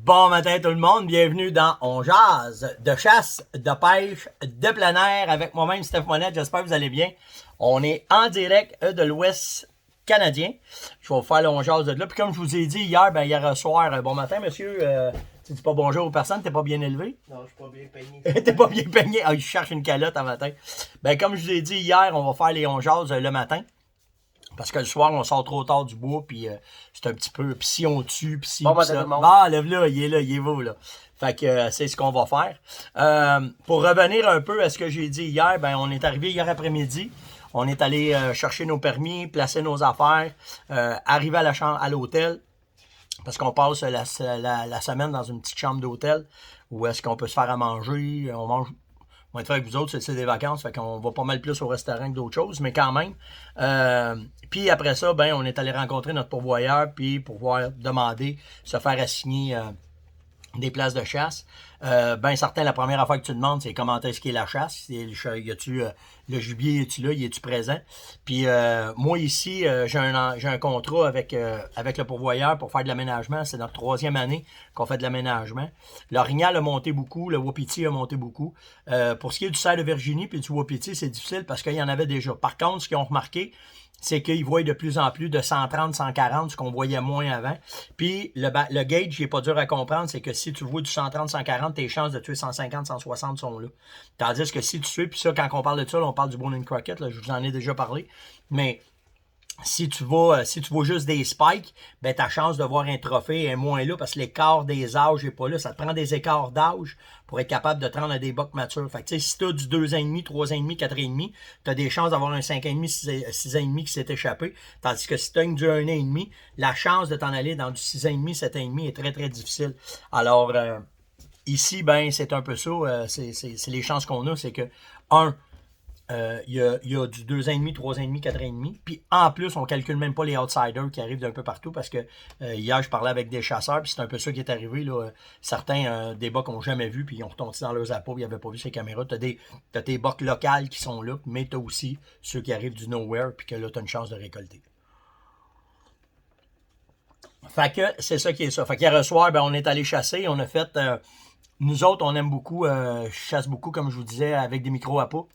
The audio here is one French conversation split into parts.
Bon matin tout le monde, bienvenue dans On Jase de chasse, de pêche, de plein air avec moi-même Steph Monette, j'espère que vous allez bien. On est en direct de l'Ouest canadien. Je vais vous faire le On Jase de là. Puis comme je vous ai dit hier soir, bon matin monsieur, tu dis pas bonjour aux personnes, t'es pas bien élevé? Non, je suis pas bien peigné. T'es pas bien peigné? Ah, je cherche une calotte un matin. Ben comme je vous ai dit hier, on va faire les On Jase le matin. Parce que le soir, on sort trop tard du bois, puis c'est un petit peu... Puis si on tue, puis si... Bon, pis ben, ça. tout le monde. Ah, lève-là, il est beau, là. Fait que c'est ce qu'on va faire. Pour revenir un peu à ce que j'ai dit hier, ben on est arrivé hier après-midi. On est allé chercher nos permis, placer nos affaires, arriver à la chambre, à l'hôtel. Parce qu'on passe la semaine dans une petite chambre d'hôtel où est-ce qu'on peut se faire à manger. On mange... On va être fait avec vous autres, c'est des vacances, fait qu'on va pas mal plus au restaurant que d'autres choses, mais quand même. Puis après ça, ben, on est allé rencontrer notre pourvoyeur, puis pour pouvoir demander, se faire assigner des places de chasse. Ben certain, la première affaire que tu demandes, c'est comment est-ce qu'est la chasse. Y a-tu le gibier, es-tu là, y es-tu présent? Puis moi ici, j'ai un contrat avec le pourvoyeur pour faire de l'aménagement. C'est notre 3e année qu'on fait de l'aménagement. L'orignal a monté beaucoup, le wapiti a monté beaucoup. Pour ce qui est du cerf de Virginie puis du wapiti, c'est difficile parce qu'il y en avait déjà. Par contre, ce qu'ils ont remarqué, c'est qu'ils voient de plus en plus de 130, 140, ce qu'on voyait moins avant. Puis le gauge, il n'est pas dur à comprendre, c'est que si tu vois du 130, 140, tes chances de tuer 150, 160 sont là. Tandis que si tu tues, puis ça, quand on parle de ça, là, on parle du bone and crockett, là, je vous en ai déjà parlé, mais si tu vois juste des spikes, ben ta chance de voir un trophée est moins là parce que l'écart des âges n'est pas là. Ça te prend des écarts d'âge pour être capable de te rendre à des bucks matures. Fait que tu sais, si tu as du 2,5, 3,5, 4,5, tu as des chances d'avoir un 5,5, 6,5 qui s'est échappé. Tandis que si tu as du 1,5, la chance de t'en aller dans du 6,5, 7,5 est très très difficile. Alors ici, ben c'est un peu ça. C'est les chances qu'on a, c'est que il y a du 2,5, 3,5, 4,5. Puis en plus, on calcule même pas les outsiders qui arrivent d'un peu partout parce que hier, je parlais avec des chasseurs, puis c'est un peu ça qui est arrivé. Là. Certains des bucks qu'on n'a jamais vu, puis ils ont retourné dans leurs appos, ils n'avaient pas vu ces caméras. T'as tes bucks locales qui sont là, mais t'as aussi ceux qui arrivent du nowhere, puis que là, t'as une chance de récolter. Fait que c'est ça qui est ça. Fait qu'hier soir, ben, on est allé chasser, on a fait... nous autres, on aime beaucoup, je chasse beaucoup, comme je vous disais, avec des micros à pas.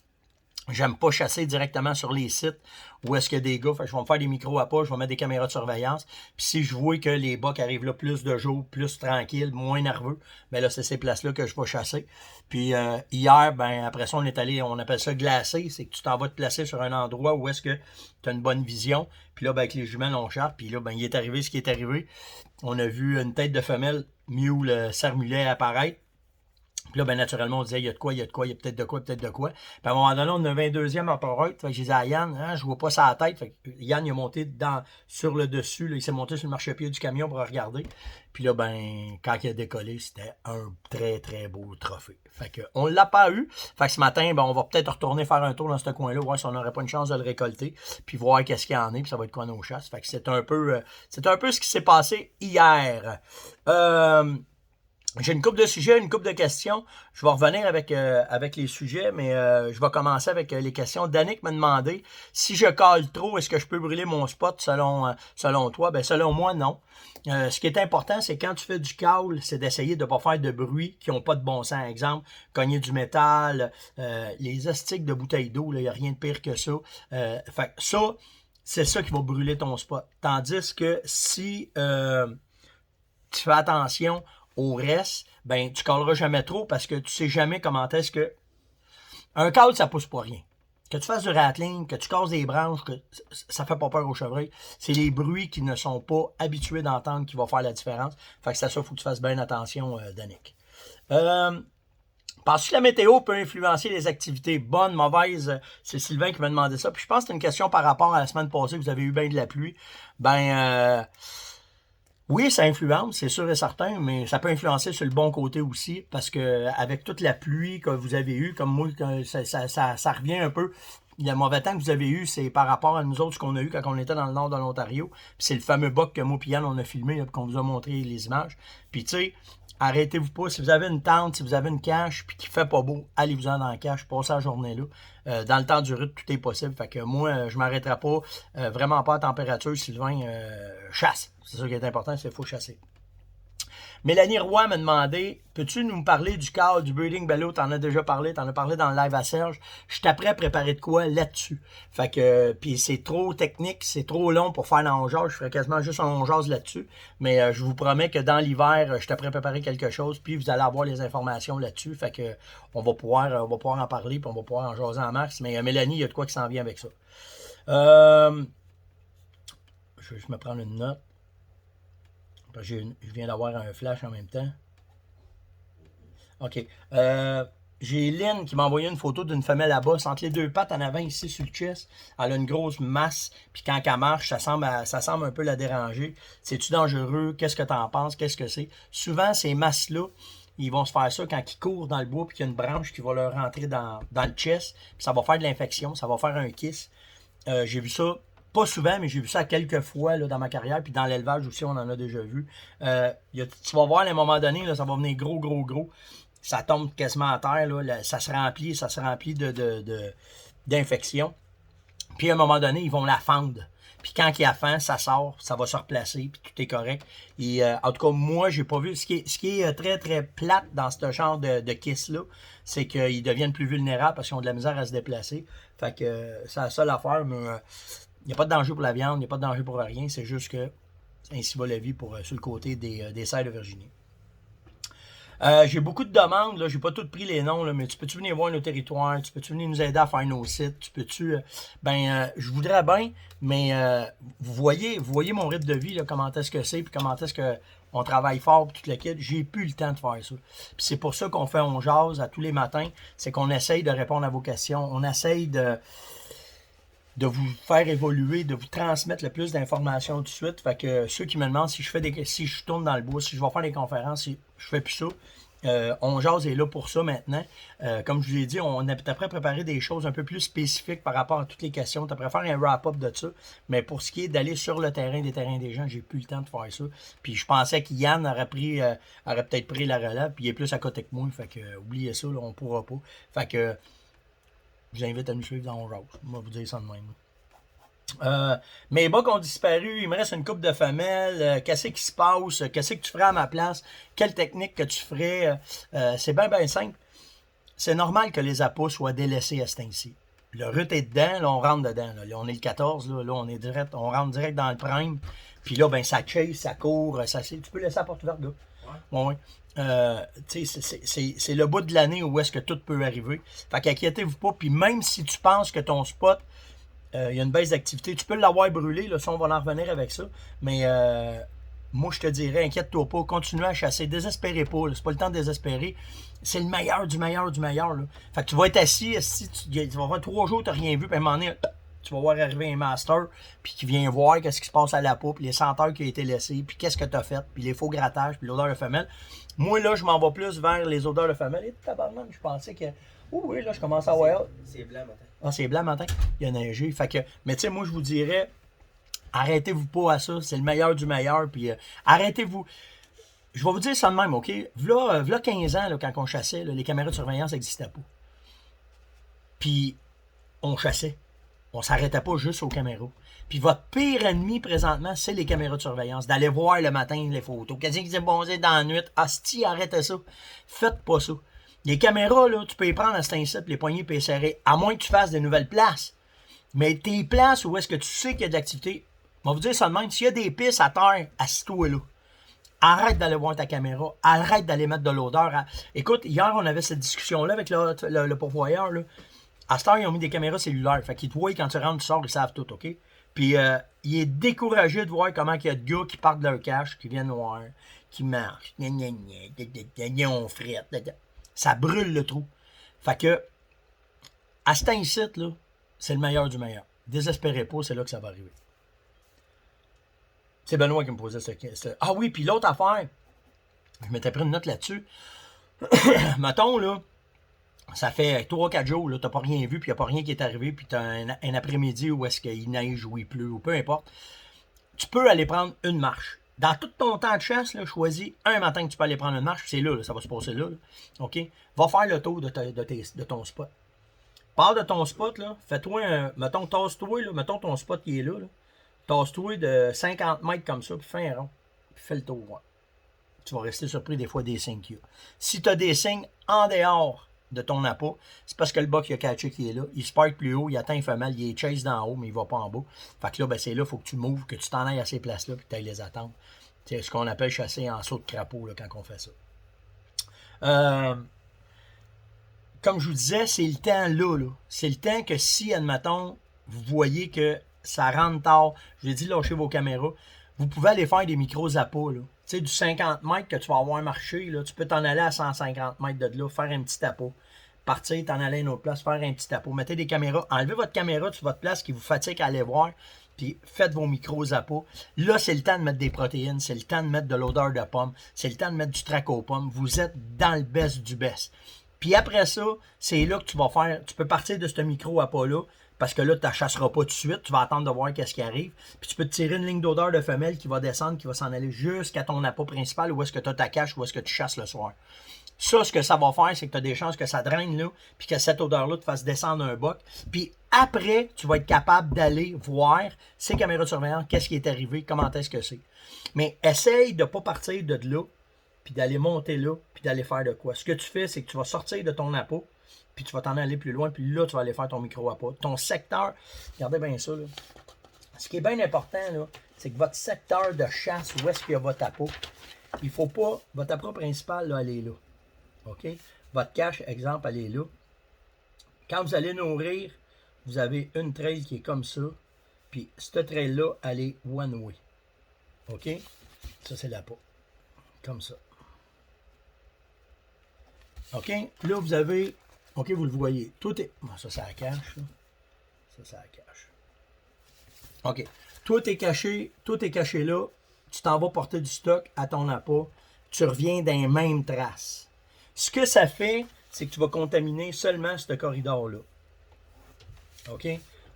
J'aime pas chasser directement sur les sites où est-ce qu'il y a des gars. Fait que je vais me faire des micros à pas, je vais mettre des caméras de surveillance. Puis si je vois que les bucks arrivent là plus de jour, plus tranquille, moins nerveux, ben là, c'est ces places-là que je vais chasser. Puis hier, ben après ça, on est allé, on appelle ça glacer. C'est que tu t'en vas te placer sur un endroit où est-ce que tu as une bonne vision. Puis là, ben avec les jumelles, on chasse. Puis là, ben il est arrivé ce qui est arrivé. On a vu une tête de femelle mule serre-mulet apparaître. Puis là, ben naturellement, on disait, il y a de quoi, il y a de quoi, il y a peut-être de quoi, peut-être de quoi. Puis à un moment donné, on a 22e appareil. Fait que j'ai dit à Yann, hein, je vois pas sa tête. Fait que Yann, il est monté sur le dessus. Là, il s'est monté sur le marchepied du camion pour regarder. Puis là, ben, quand il a décollé, c'était un très, très beau trophée. Fait que on l'a pas eu. Fait que ce matin, ben, on va peut-être retourner faire un tour dans ce coin-là, voir si on n'aurait pas une chance de le récolter. Puis voir qu'est-ce qu'il y en a, puis ça va être quoi nos chasses. Fait que c'est un peu ce qui s'est passé hier. J'ai une couple de sujets, une couple de questions. Je vais revenir avec les sujets, mais je vais commencer avec les questions. Danick m'a demandé si je cale trop, est-ce que je peux brûler mon spot selon toi? Ben selon moi, non. Ce qui est important, c'est quand tu fais du call, c'est d'essayer de ne pas faire de bruit qui n'ont pas de bon sens. Exemple, cogner du métal, les astiques de bouteilles d'eau, il n'y a rien de pire que ça. Fait ça, c'est ça qui va brûler ton spot. Tandis que si tu fais attention au reste, ben tu caleras jamais trop parce que tu sais jamais comment est-ce que... Un call, ça pousse pas rien. Que tu fasses du rattling, que tu casses des branches, que ça fait pas peur au chevreuil. C'est les bruits qui ne sont pas habitués d'entendre qui vont faire la différence. Fait que c'est ça, il faut que tu fasses bien attention, Danick. Penses-tu que la météo peut influencer les activités? Bonnes, mauvaises? C'est Sylvain qui m'a demandé ça. Puis je pense que c'est une question par rapport à la semaine passée, vous avez eu bien de la pluie. Oui, ça influence, c'est sûr et certain, mais ça peut influencer sur le bon côté aussi, parce que avec toute la pluie que vous avez eue, comme moi, ça revient un peu. Le mauvais temps que vous avez eu, c'est par rapport à nous autres, ce qu'on a eu quand on était dans le nord de l'Ontario. Puis c'est le fameux buck que moi et Yann, on a filmé, là, qu'on vous a montré les images. Puis tu sais, arrêtez-vous pas. Si vous avez une tente, si vous avez une cache, puis qu'il fait pas beau, allez-vous-en dans la cache, passez la journée là. Dans le temps du rythme, tout est possible. Fait que moi, je m'arrêterai pas, vraiment pas à température. Sylvain, chasse. C'est ça qui est important, c'est qu'il faut chasser. Mélanie Roy m'a demandé, peux-tu nous parler du cadre du Breeding Bello? T'en as déjà parlé, t'en as parlé dans le live à Serge. Je suis prêt à préparer de quoi là-dessus. Fait que, puis c'est trop technique, c'est trop long pour faire dans jazz. Je ferais quasiment juste un jazz là-dessus. Mais je vous promets que dans l'hiver, je suis prêt à préparer quelque chose, puis vous allez avoir les informations là-dessus. Fait que on va pouvoir en parler, puis on va pouvoir en jaser en mars. Mais Mélanie, il y a de quoi qui s'en vient avec ça. Je vais juste me prendre une note. Je viens d'avoir un flash en même temps. OK. J'ai Lynn qui m'a envoyé une photo d'une femelle à bosse entre les deux pattes en avant ici sur le chest. Elle a une grosse masse. Puis quand elle marche, ça semble un peu la déranger. C'est-tu dangereux? Qu'est-ce que tu en penses? Qu'est-ce que c'est? Souvent, ces masses-là, ils vont se faire ça quand ils courent dans le bois puis qu'il y a une branche qui va leur rentrer dans le chest. Puis ça va faire de l'infection. Ça va faire un kiss. J'ai vu ça. Pas souvent, mais j'ai vu ça quelques fois là, dans ma carrière, puis dans l'élevage aussi, on en a déjà vu. Tu vas voir à un moment donné, là, ça va venir gros. Ça tombe quasiment à terre, là, ça se remplit d'infections. Puis à un moment donné, ils vont la fendre. Puis quand il y a faim, ça sort, ça va se replacer, puis tout est correct. Et en tout cas, moi, j'ai pas vu. Ce qui est très, très plate dans ce genre de kiss-là, c'est qu'ils deviennent plus vulnérables parce qu'ils ont de la misère à se déplacer. Fait que c'est la seule affaire, mais il n'y a pas de danger pour la viande, il n'y a pas de danger pour rien. C'est juste que ainsi va la vie sur le côté des serres de Virginie. J'ai beaucoup de demandes, là, j'ai pas toutes pris les noms, là, mais tu peux-tu venir voir nos territoires, tu peux-tu venir nous aider à faire nos sites, tu peux-tu... je voudrais bien, mais vous voyez mon rythme de vie, là, comment est-ce que c'est, puis comment est-ce que on travaille fort, puis toute la quête, j'ai plus le temps de faire ça. Puis c'est pour ça qu'on fait On Jase à tous les matins, c'est qu'on essaye de répondre à vos questions, on essaye de vous faire évoluer, de vous transmettre le plus d'informations tout de suite. Fait que ceux qui me demandent si je tourne dans le bois, si je vais faire des conférences, si je fais plus ça. On Jase est là pour ça maintenant. Comme je vous l'ai dit, on est prêt à préparer des choses un peu plus spécifiques par rapport à toutes les questions. Tu prêt faire un wrap-up de ça. Mais pour ce qui est d'aller sur le terrain des gens, j'ai plus le temps de faire ça. Puis je pensais qu'Yann aurait peut-être pris la relève, puis il est plus à côté que moi. Fait que oubliez ça, là, on pourra pas. Fait que je vous invite à nous suivre dans On Jase. On va vous dire ça de même. Mes bucks ont disparu, il me reste une coupe de femelles. Qu'est-ce qui se passe? Qu'est-ce que tu ferais à ma place? Quelle technique que tu ferais? C'est bien simple. C'est normal que les appâts soient délaissés à ce temps-ci. Le rut est dedans, là, on rentre dedans. Là, on est le 14, là, on rentre direct dans le prime. Puis là, ben, ça chase, ça court, tu peux laisser la porte ouverte, là. Ouais. C'est le bout de l'année où est-ce que tout peut arriver. Fait qu'inquiétez-vous pas. Puis même si tu penses que ton spot, il y a une baisse d'activité, tu peux l'avoir brûlé. Là, ça, on va en revenir avec ça. Mais moi, je te dirais, inquiète-toi pas. Continue à chasser. Désespérez pas. C'est pas le temps de désespérer. C'est le meilleur du meilleur du meilleur. Là. Fait que tu vas être assis. Si tu vas avoir 3 jours, tu n'as rien vu. Puis à un moment donné, tu vas voir arriver un master, puis qui vient voir qu'est-ce qui se passe à la peau, puis les senteurs qui ont été laissées, puis qu'est-ce que tu as fait, puis les faux grattages, puis l'odeur de femelle. Moi, là, je m'en vais plus vers les odeurs de femelle. Et tabarnak, je pensais que... oui, là, je commence à voir. C'est blanc matin. Ah, c'est blanc matin. Il y a neigé. Fait que... Mais tu sais, moi, je vous dirais, arrêtez-vous pas à ça. C'est le meilleur du meilleur. Puis arrêtez-vous. Je vais vous dire ça de même, OK? V'là 15 ans, là, quand on chassait, là, les caméras de surveillance n'existaient pas. Puis, on chassait. On s'arrêtait pas juste aux caméras. Puis votre pire ennemi présentement, c'est les caméras de surveillance. D'aller voir le matin les photos. Quelqu'un qui dit bon, c'est dans la nuit. Asti, arrêtez ça. Faites pas ça. Les caméras, là, tu peux les prendre à cet instant, les poignées puis les serrer. À moins que tu fasses de nouvelles places. Mais tes places où est-ce que tu sais qu'il y a de l'activité, on va vous dire ça de même. S'il y a des pistes à terre, assis-toi là. Arrête d'aller voir ta caméra. Arrête d'aller mettre de l'odeur. Écoute, hier, on avait cette discussion-là avec le pourvoyeur, là. À cette heure, ils ont mis des caméras cellulaires. Fait qu'ils te voient quand tu rentres, tu sors, ils savent tout, OK? Puis, il est découragé de voir comment il y a de gars qui partent de leur cache, qui viennent voir, qui marchent, on frette, ça brûle le trou. Fait que, à cet instant là, c'est le meilleur du meilleur. Désespérez pas, c'est là que ça va arriver. C'est Benoît qui me posait cette question. Ah oui, puis l'autre affaire, je m'étais pris une note là-dessus. Mettons, là, ça fait 3-4 jours, là, t'as pas rien vu, puis il n'y a pas rien qui est arrivé, puis t'as un après-midi où est-ce qu'il neige ou il pleut, ou peu importe. Tu peux aller prendre une marche. Dans tout ton temps de chasse, là, choisis un matin que tu peux aller prendre une marche, c'est là, ça va se passer là. OK? Va faire le tour de ton spot. Pars de ton spot, là, fais-toi un. Mettons, tasse-toi, là, mettons ton spot qui est là. Tasse-toi de 50 mètres comme ça, puis fais un rond. Puis fais le tour. Ouais. tu vas rester surpris des fois des signes qu'il y a. Si tu as des signes en dehors de ton appât, c'est parce que le buck il a catché qui est là. Il spark plus haut, il atteint il fait mal, il est chase d'en haut, mais il va pas en bas. Fait que là, ben, c'est là, il faut que tu moves, que tu t'en ailles à ces places-là, puis que tu ailles les attendre. C'est ce qu'on appelle chasser en saut de crapaud là, quand on fait ça. Comme je vous disais, c'est le temps là. C'est le temps que si, admettons, vous voyez que ça rentre tard, je vous ai dit lâchez vos caméras, vous pouvez aller faire des micros-appâts. Tu sais, du 50 mètres que tu vas avoir marché, là, tu peux t'en aller à 150 mètres de là, faire un petit appât. Partir, t'en aller à une autre place, faire un petit appât. Mettez des caméras, enlevez votre caméra sur votre place qui vous fatigue à aller voir, puis faites vos micros-appâts. Là, c'est le temps de mettre des protéines, c'est le temps de mettre de l'odeur de pomme, c'est le temps de mettre du trac aux pommes. Vous êtes dans le best du best. Puis après ça, c'est là que tu vas faire, tu peux partir de ce micro-appât-là, parce que là, tu ne chasseras pas tout de suite, tu vas attendre de voir qu'est-ce qui arrive. Puis tu peux te tirer une ligne d'odeur de femelle qui va descendre, qui va s'en aller jusqu'à ton appât principal, où est-ce que tu as ta cache, où est-ce que tu chasses le soir. Ça, ce que ça va faire, c'est que tu as des chances que ça draine là, puis que cette odeur-là te fasse descendre un boc. Puis après, tu vas être capable d'aller voir ces caméras de surveillance, qu'est-ce qui est arrivé, comment est-ce que c'est. Mais essaye de ne pas partir de là, puis d'aller monter là, puis d'aller faire de quoi. Ce que tu fais, c'est que tu vas sortir de ton appât, puis tu vas t'en aller plus loin, puis là, tu vas aller faire ton micro-appât. Ton secteur, regardez bien ça, là. Ce qui est bien important, là, c'est que votre secteur de chasse, où est-ce qu'il y a votre appât, il ne faut pas, votre appât principal, là, elle est là. OK? Votre cache, exemple, elle est là. Quand vous allez nourrir, vous avez une trail qui est comme ça, puis cette trail-là, elle est one way. OK? Ça, c'est l'appât. Comme ça. OK? Là, vous avez... OK, vous le voyez. Tout est... Bon, ça la cache. Ça la cache. OK. Tout est caché là. Tu t'en vas porter du stock à ton appât. Tu reviens dans les mêmes traces. Ce que ça fait, c'est que tu vas contaminer seulement ce corridor-là. OK?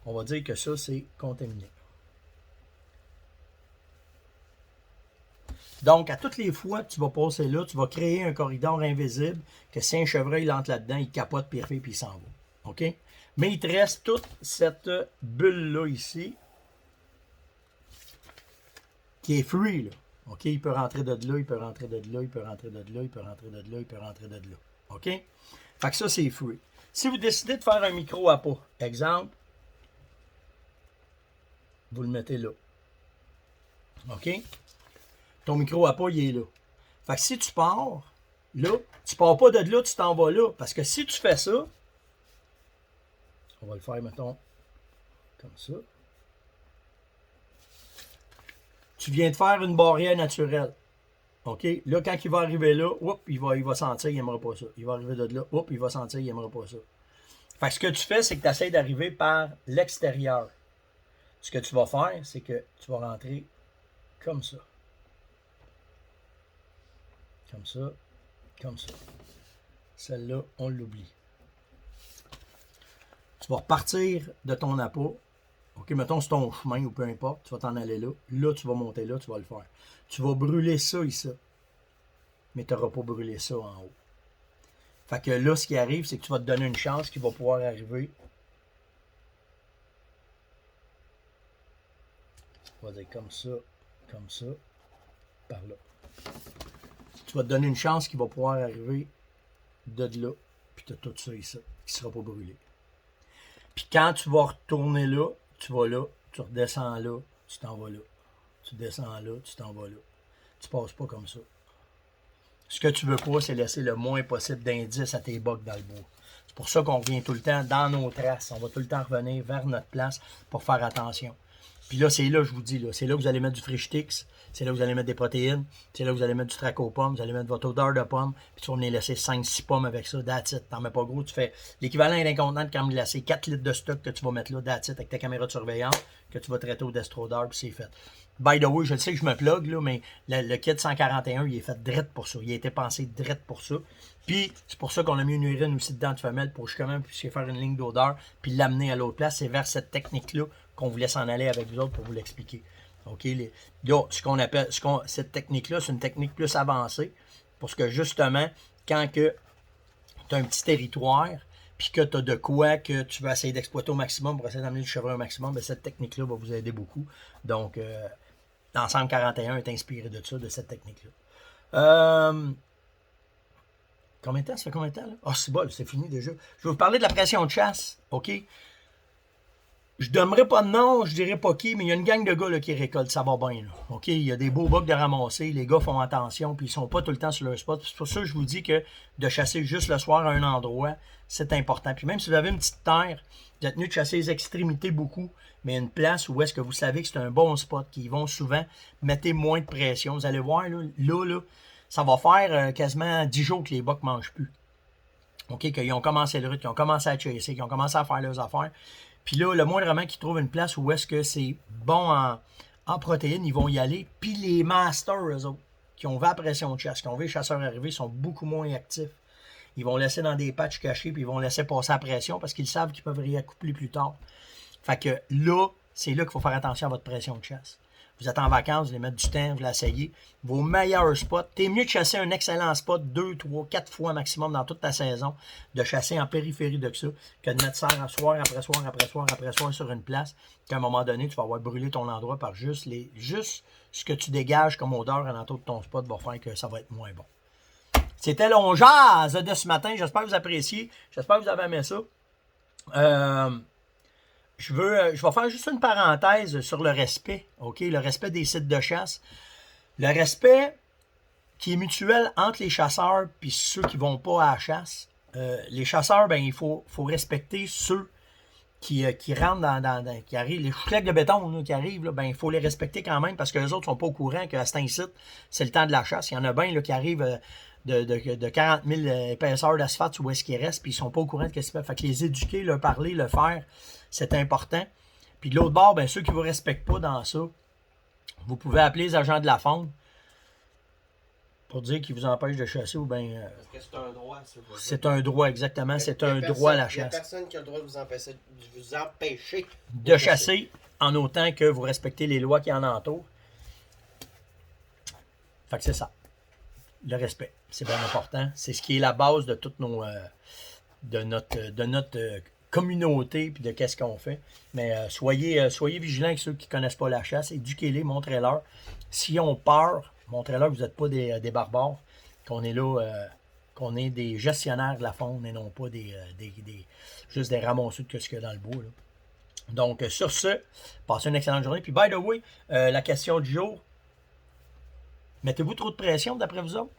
On va dire que ça, c'est contaminé. Donc, à toutes les fois que tu vas passer là, tu vas créer un corridor invisible que si un chevreuil entre là-dedans, il capote, puis il refait, puis il s'en va. OK? Mais il te reste toute cette bulle-là ici qui est free, là. OK? Il peut rentrer de là, il peut rentrer de là, il peut rentrer de là, il peut rentrer de là, il peut rentrer de là. OK? Fait que ça, c'est free. Si vous décidez de faire un micro-appât, exemple, vous le mettez là. OK? Ton micro-appât, il est là. Fait que si tu pars, là, tu pars pas de là, tu t'en vas là. Parce que si tu fais ça, on va le faire, mettons, comme ça. Tu viens de faire une barrière naturelle. OK? Là, quand il va arriver là, oups, il va sentir, il n'aimera pas ça. Il va arriver de là, oups, il va sentir, il n'aimera pas ça. Fait que ce que tu fais, c'est que tu essaies d'arriver par l'extérieur. Ce que tu vas faire, c'est que tu vas rentrer comme ça. Comme ça, comme ça. Celle-là, on l'oublie. Tu vas repartir de ton appât. OK, mettons, c'est ton chemin ou peu importe. Tu vas t'en aller là. Là, tu vas monter là, tu vas le faire. Tu vas brûler ça ici. Mais tu n'auras pas brûlé ça en haut. Fait que là, ce qui arrive, c'est que tu vas te donner une chance qu'il va pouvoir arriver. On va dire comme ça, par là. Tu vas te donner une chance qu'il va pouvoir arriver de là, puis tu as tout ça ici, qui ne sera pas brûlé. Puis quand tu vas retourner là, tu vas là, tu redescends là, tu t'en vas là. Tu descends là, tu t'en vas là. Tu passes pas comme ça. Ce que tu veux pas, c'est laisser le moins possible d'indices à tes bocs dans le bois. C'est pour ça qu'on revient tout le temps dans nos traces. On va tout le temps revenir vers notre place pour faire attention. Puis là, c'est là, je vous dis, là, c'est là que vous allez mettre du Frischtix, c'est là que vous allez mettre des protéines, c'est là que vous allez mettre du trac aux pommes, vous allez mettre votre odeur de pomme, puis tu vas venir laisser 5-6 pommes avec ça, that's it. T'en mets pas gros, tu fais l'équivalent d'un contenant de crème glacée, 4 litres de stock que tu vas mettre là, that's it, avec ta caméra de surveillance, que tu vas traiter au destrodeur, puis c'est fait. By the way, je sais que je me plug, là, mais le kit 141, il est fait direct pour ça. Il a été pensé direct pour ça. Puis, c'est pour ça qu'on a mis une urine aussi dedans de femelle pour justement puissiez faire une ligne d'odeur puis l'amener à l'autre place. C'est vers cette technique-là qu'on voulait s'en aller avec vous autres pour vous l'expliquer. OK? Là, cette technique-là, c'est une technique plus avancée parce que justement, quand tu as un petit territoire puis que tu as de quoi que tu vas essayer d'exploiter au maximum pour essayer d'amener du chevreuil au maximum, bien, cette technique-là va vous aider beaucoup. Donc, l'ensemble 41 est inspiré de ça, de cette technique-là. Combien de temps? Ça fait combien de temps, là? Ah, c'est bon, c'est fini déjà. Je vais vous parler de la pression de chasse, OK? Je donnerai pas de nom, je dirais pas qui, mais il y a une gang de gars là, qui récoltent, ça va bien. Là. OK? Il y a des beaux bucks de ramasser, les gars font attention, puis ils sont pas tout le temps sur leur spot. C'est pour ça que je vous dis que de chasser juste le soir à un endroit, c'est important. Puis même si vous avez une petite terre, vous êtes tenu de chasser les extrémités beaucoup, mais une place où est-ce que vous savez que c'est un bon spot, qui vont souvent, mettez moins de pression. Vous allez voir, là ça va faire quasiment 10 jours que les bucks mangent plus. OK? Qu'ils ont commencé le rythme, qu'ils ont commencé à chasser, qu'ils ont commencé à faire leurs affaires. Puis là, le moindrement qu'ils trouvent une place où est-ce que c'est bon en protéines, ils vont y aller. Puis les masters, eux autres, qui ont vu la pression de chasse, qui ont vu les chasseurs arriver, sont beaucoup moins actifs. Ils vont laisser dans des patchs cachés, puis ils vont laisser passer la pression parce qu'ils savent qu'ils peuvent réaccoupler plus tard. Fait que là, c'est là qu'il faut faire attention à votre pression de chasse. Vous êtes en vacances, vous allez mettre du temps, vous l'asseyez. Vos meilleurs spots, t'es mieux de chasser un excellent spot 2, 3, 4 fois maximum dans toute ta saison, de chasser en périphérie de ça, que de mettre ça soir après soir après soir après soir sur une place, qu'à un moment donné, tu vas avoir brûlé ton endroit par juste ce que tu dégages comme odeur en entour de ton spot va faire que ça va être moins bon. C'était l'on jase de ce matin. J'espère que vous appréciez. J'espère que vous avez aimé ça. Je vais faire juste une parenthèse sur le respect, OK? Le respect des sites de chasse. Le respect qui est mutuel entre les chasseurs et ceux qui ne vont pas à la chasse. Les chasseurs, ben, il faut respecter ceux qui rentrent qui arrivent, les chouclecs de béton là, qui arrivent, là, ben, il faut les respecter quand même parce que les autres ne sont pas au courant qu'à cet incite, c'est le temps de la chasse. Il y en a bien là, qui arrivent de 40 000 épaisseurs d'asphalte où est-ce qu'ils restent, puis ils ne sont pas au courant de ce qu'ils font. Fait que les éduquer, leur parler, le faire, c'est important. Puis de l'autre bord, ben, ceux qui ne vous respectent pas dans ça, vous pouvez appeler les agents de la faune pour dire qu'ils vous empêchent de chasser ou bien. Parce que c'est un droit, ça. C'est un droit, exactement. C'est un droit à la chasse. Il n'y a personne qui a le droit de vous empêcher de chasser en autant que vous respectez les lois qui en entourent. Fait que c'est ça. Le respect. C'est bien important. C'est ce qui est la base de toutes nos. De notre communauté puis de qu'est-ce qu'on fait. Mais soyez vigilants avec ceux qui ne connaissent pas la chasse. Éduquez-les, montrez-leur. S'ils ont peur, montrez-leur que vous n'êtes pas des barbares, qu'on est là, qu'on est des gestionnaires de la faune et non pas juste des ramasseux de ce qu'il y a dans le bois. Là. Donc, sur ce, passez une excellente journée. Puis, by the way, la question du jour, mettez-vous trop de pression d'après vous autres?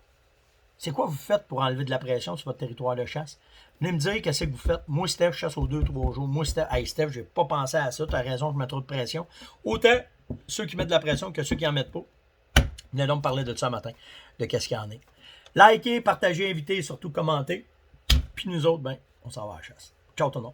C'est quoi vous faites pour enlever de la pression sur votre territoire de chasse? Venez me dire qu'est-ce que vous faites. Moi, Steph, je chasse aux 2-3 jours. Moi, Steph, hey Steph, j'ai pas pensé à ça. Tu as raison, je mets trop de pression. Autant ceux qui mettent de la pression que ceux qui en mettent pas. Venez donc me parler de ça matin, de qu'est-ce qu'il y en est. Likez, partagez, invitez et surtout commentez. Puis nous autres, ben, on s'en va à la chasse. Ciao tout le monde.